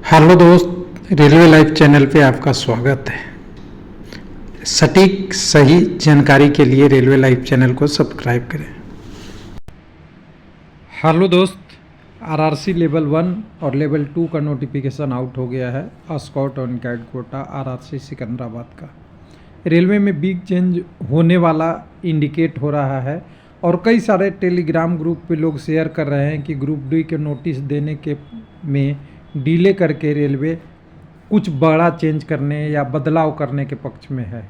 Hello दोस्त, railway live channel पे आपका स्वागत है। सटीक सही जानकारी के लिए रेलवे लाइव चैनल को सब्सक्राइब करें। हेलो दोस्त, आरआरसी लेवल 1 और लेवल 2 का नोटिफिकेशन आउट हो गया है। स्काउट और गाइड कोटा आरआरसी सिकंदराबाद का रेलवे में बिग चेंज होने वाला इंडिकेट हो रहा है और कई सारे टेलीग्राम ग्रुप पे लोग शेयर कर रहे हैं कि ग्रुप डी के नोटिस देने के में डिले करके रेलवे कुछ बड़ा चेंज करने या बदलाव करने के पक्ष में है।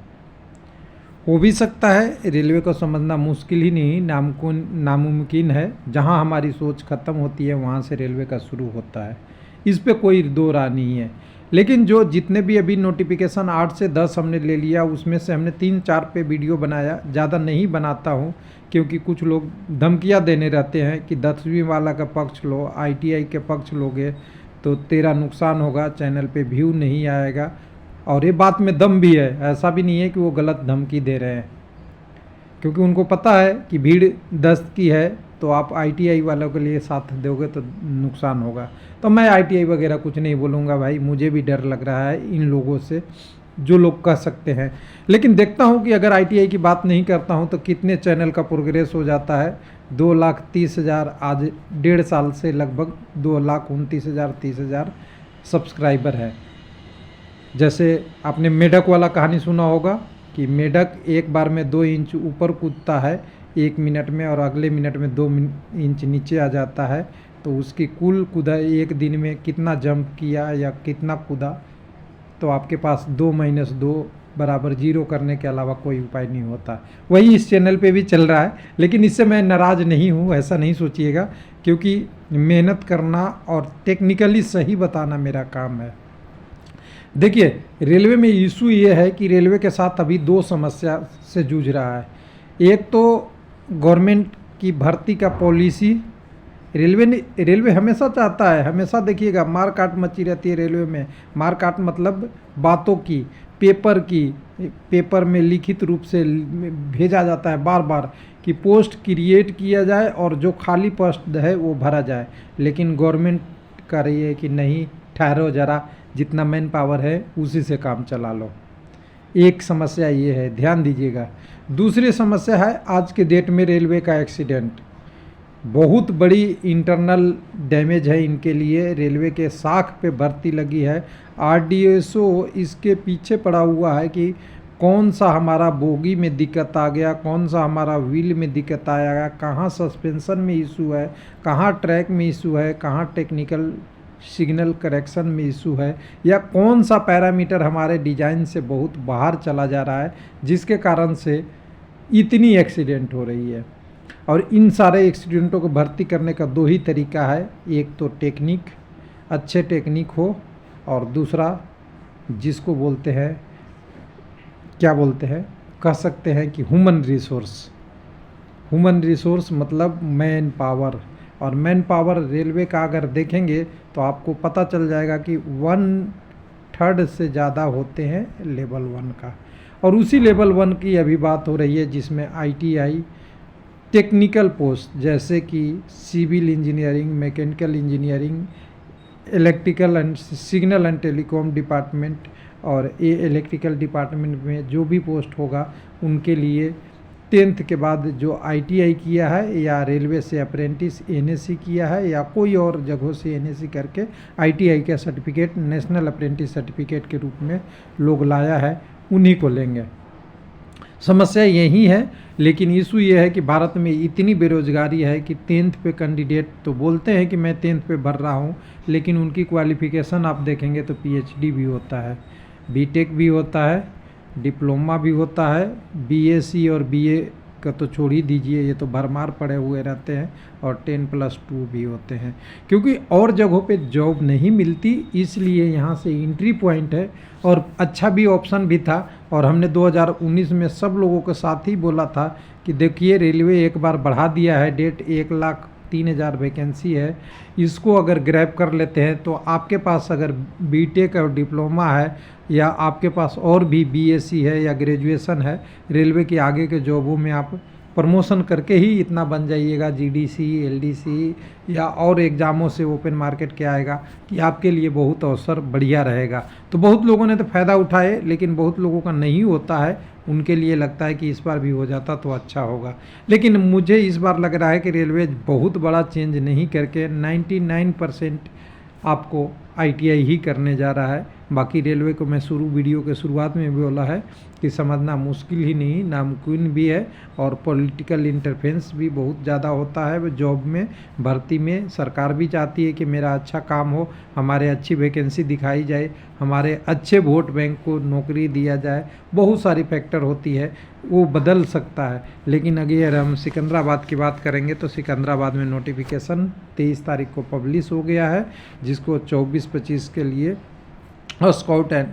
हो भी सकता है, रेलवे को समझना मुश्किल ही नहीं नामुमकिन है। जहां हमारी सोच ख़त्म होती है वहां से रेलवे का शुरू होता है, इस पे कोई दो राय नहीं है। लेकिन जो जितने भी अभी नोटिफिकेशन 8 से 10 हमने ले लिया, उसमें से हमने 3-4 पे वीडियो बनाया। ज़्यादा नहीं बनाता हूँ क्योंकि कुछ लोग धमकियाँ देने रहते हैं कि 10वीं वाला का पक्ष लो, आईटीआई के पक्ष लोगे तो तेरा नुकसान होगा, चैनल पे व्यू नहीं आएगा। और ये बात में दम भी है, ऐसा भी नहीं है कि वो गलत धमकी दे रहे हैं, क्योंकि उनको पता है कि भीड़ 10 की है तो आप आईटीआई वालों के लिए साथ दोगे तो नुकसान होगा। तो मैं आईटीआई वगैरह कुछ नहीं बोलूँगा भाई, मुझे भी डर लग रहा है इन लोगों से जो लोग कह सकते हैं। लेकिन देखता हूँ कि अगर आईटीआई की बात नहीं करता हूँ तो कितने चैनल का प्रोग्रेस हो जाता है। 2,30,000 आज 1.5 साल से लगभग 2,29,000 30,000 सब्सक्राइबर है। जैसे आपने मेढक वाला कहानी सुना होगा कि मेढक एक बार में 2 इंच ऊपर कूदता है 1 मिनट में और अगले मिनट में 2 इंच नीचे आ जाता है, तो उसकी कुल कूदा एक दिन में कितना जंप किया या कितना कूदा, तो आपके पास 2 - 2 = 0 करने के अलावा कोई उपाय नहीं होता। वही इस चैनल पे भी चल रहा है, लेकिन इससे मैं नाराज़ नहीं हूँ, ऐसा नहीं सोचिएगा, क्योंकि मेहनत करना और टेक्निकली सही बताना मेरा काम है। देखिए, रेलवे में इशू ये है कि रेलवे के साथ अभी 2 समस्या से जूझ रहा है। एक तो गवर्नमेंट की भर्ती का पॉलिसी, रेलवे हमेशा चाहता है, हमेशा देखिएगा मार काट मची रहती है रेलवे में। मार काट मतलब बातों की, पेपर में लिखित रूप से भेजा जाता है बार बार कि पोस्ट क्रिएट किया जाए और जो खाली पोस्ट है वो भरा जाए। लेकिन गवर्नमेंट कह रही है कि नहीं, ठहरो ज़रा, जितना मैन पावर है उसी से काम चला लो। एक समस्या ये है, ध्यान दीजिएगा। दूसरी समस्या है आज के डेट में रेलवे का एक्सीडेंट। बहुत बड़ी इंटरनल डैमेज है इनके लिए। रेलवे के साख पे भर्ती लगी है, आरडीएसओ इसके पीछे पड़ा हुआ है कि कौन सा हमारा बोगी में दिक्कत आ गया, कौन सा हमारा व्हील में दिक्कत आया, कहाँ सस्पेंशन में इशू है, कहाँ ट्रैक में इशू है, कहाँ टेक्निकल सिग्नल करेक्शन में इशू है, या कौन सा पैरामीटर हमारे डिज़ाइन से बहुत बाहर चला जा रहा है जिसके कारण से इतनी एक्सीडेंट हो रही है। और इन सारे एक्सीडेंटों को भर्ती करने का 2 ही तरीका है, एक तो टेक्निक, अच्छे टेक्निक हो, और दूसरा जिसको बोलते हैं, क्या बोलते हैं, कह सकते हैं कि ह्यूमन रिसोर्स मतलब मैन पावर। और मैन पावर रेलवे का अगर देखेंगे तो आपको पता चल जाएगा कि 1/3 से ज़्यादा होते हैं लेवल 1 का। और उसी लेवल 1 की अभी बात हो रही है जिसमें आईटीआई टेक्निकल पोस्ट जैसे कि civil engineering, mechanical engineering, electrical and signal and telecom department, और ये इलेक्ट्रिकल डिपार्टमेंट में जो भी पोस्ट होगा उनके लिए 10th के बाद जो आईटीआई किया है या रेलवे से अप्रेंटिस एनएससी किया है या कोई और जगहों से एनएससी करके आईटीआई का सर्टिफिकेट नेशनल अप्रेंटिस सर्टिफिकेट के रूप में लोग लाया है, उन्हीं को लेंगे। समस्या यही है। लेकिन इशू ये है कि भारत में इतनी बेरोजगारी है कि 10th पे कैंडिडेट तो बोलते हैं कि मैं 10th पे भर रहा हूँ, लेकिन उनकी क्वालिफ़िकेशन आप देखेंगे तो पीएचडी भी होता है, बीटेक भी होता है, डिप्लोमा भी होता है, बीएससी और बीए का तो छोड़ ही दीजिए, ये तो भरमार पड़े हुए रहते हैं, और 10+2 भी होते हैं, क्योंकि और जगहों पे जॉब नहीं मिलती, इसलिए यहाँ से एंट्री पॉइंट है। और अच्छा भी ऑप्शन भी था, और हमने 2019 में सब लोगों के साथ ही बोला था कि देखिए रेलवे एक बार बढ़ा दिया है डेट, 1,03,000 वैकेंसी है, इसको अगर ग्रैब कर लेते हैं तो आपके पास अगर बीटेक और डिप्लोमा है या आपके पास और भी बीएससी है या ग्रेजुएशन है, रेलवे के आगे के जॉबों में आप प्रमोशन करके ही इतना बन जाइएगा जीडीसी, एलडीसी या और एग्ज़ामों से ओपन मार्केट क्या आएगा कि आपके लिए बहुत अवसर बढ़िया रहेगा। तो बहुत लोगों ने तो फ़ायदा उठाए, लेकिन बहुत लोगों का नहीं होता है, उनके लिए लगता है कि इस बार भी हो जाता तो अच्छा होगा। लेकिन मुझे इस बार लग रहा है कि रेलवे बहुत बड़ा चेंज नहीं करके 99% आपको आईटीआई ही करने जा रहा है। बाकी रेलवे को मैं वीडियो के शुरुआत में भी बोला है कि समझना मुश्किल ही नहीं, नामुमकिन भी है, और पॉलिटिकल इंटरफेरेंस भी बहुत ज़्यादा होता है जॉब में, भर्ती में। सरकार भी चाहती है कि मेरा अच्छा काम हो, हमारे अच्छी वैकेंसी दिखाई जाए, हमारे अच्छे वोट बैंक को नौकरी दिया जाए। बहुत सारी फैक्टर होती है, वो बदल सकता है। लेकिन अगर हम सिकंदराबाद की बात करेंगे तो सिकंदराबाद में नोटिफिकेशन 23 तारीख को पब्लिश हो गया है, जिसको 24-25 के लिए स्काउट एंड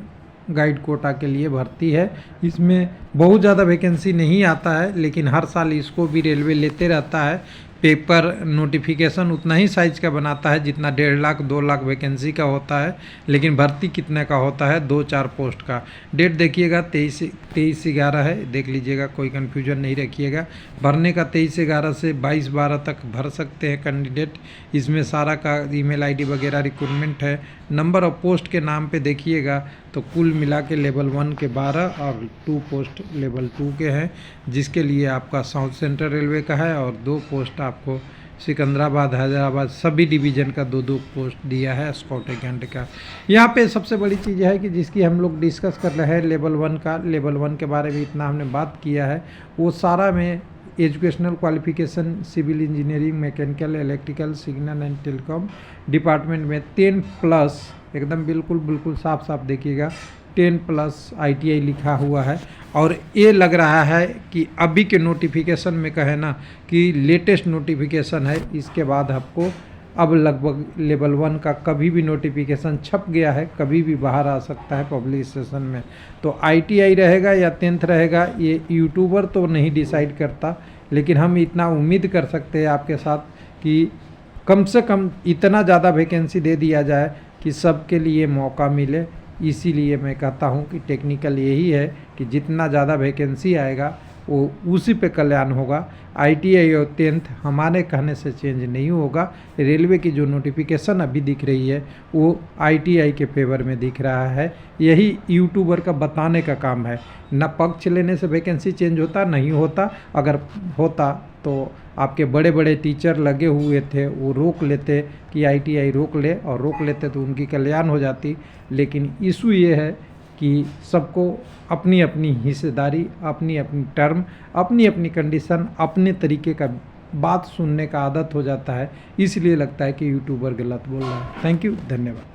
गाइड कोटा के लिए भर्ती है। इसमें बहुत ज़्यादा वैकेंसी नहीं आता है, लेकिन हर साल इसको भी रेलवे लेते रहता है। पेपर नोटिफिकेशन उतना ही साइज का बनाता है जितना 1.5 लाख 2 लाख वैकेंसी का होता है, लेकिन भर्ती कितने का होता है, 2-4 पोस्ट का। डेट देखिएगा 23/11 है, देख लीजिएगा, कोई कन्फ्यूजन नहीं रखिएगा। भरने का 23/11 से 22/12 तक भर सकते हैं कैंडिडेट। इसमें सारा का ईमेल आईडी वगैरह रिक्रूटमेंट है। नंबर ऑफ पोस्ट के नाम पे देखिएगा तो कुल मिला के लेवल 1 के 12 और 2 पोस्ट लेवल 2 के हैं, जिसके लिए आपका साउथ सेंट्रल रेलवे का है, और 2 पोस्ट आपको सिकंदराबाद, हैदराबाद सभी डिवीज़न का 2-2 पोस्ट दिया है स्काउट एजेंट का। यहाँ पे सबसे बड़ी चीज़ है कि जिसकी हम लोग डिस्कस कर रहे हैं लेवल 1 का। लेवल 1 के बारे में इतना हमने बात किया है, वो सारा में educational qualification civil engineering, mechanical, electrical, signal and telecom department में 10+ एकदम बिल्कुल साफ साफ देखिएगा 10+ आईटीआई लिखा हुआ है। और ये लग रहा है कि अभी के नोटिफिकेशन में कहे ना कि लेटेस्ट नोटिफिकेशन है, इसके बाद आपको अब लगभग लेवल 1 का कभी भी नोटिफिकेशन छप गया है, कभी भी बाहर आ सकता है पब्लिक सेशन में। तो आईटीआई रहेगा या 10th रहेगा, ये यूट्यूबर तो नहीं डिसाइड करता, लेकिन हम इतना उम्मीद कर सकते हैं आपके साथ कि कम से कम इतना ज़्यादा वैकेंसी दे दिया जाए कि सबके लिए मौका मिले। इसीलिए मैं कहता हूँ कि टेक्निकल यही है कि जितना ज़्यादा वैकेंसी आएगा वो उसी पे कल्याण होगा। आईटीआई और 10th हमारे कहने से चेंज नहीं होगा। रेलवे की जो नोटिफिकेशन अभी दिख रही है वो आईटीआई के फेवर में दिख रहा है। यही यूट्यूबर का बताने का काम है। न पक्ष लेने से वैकेंसी चेंज होता, नहीं होता। अगर होता तो आपके बड़े बड़े टीचर लगे हुए थे वो रोक लेते कि आईटीआई रोक ले, और रोक लेते तो उनकी कल्याण हो जाती। लेकिन इशू ये है कि सबको अपनी अपनी हिस्सेदारी, अपनी अपनी टर्म, अपनी अपनी कंडीशन, अपने तरीके का बात सुनने का आदत हो जाता है। इसलिए लगता है कि यूट्यूबर गलत बोल रहा है। थैंक यू, धन्यवाद।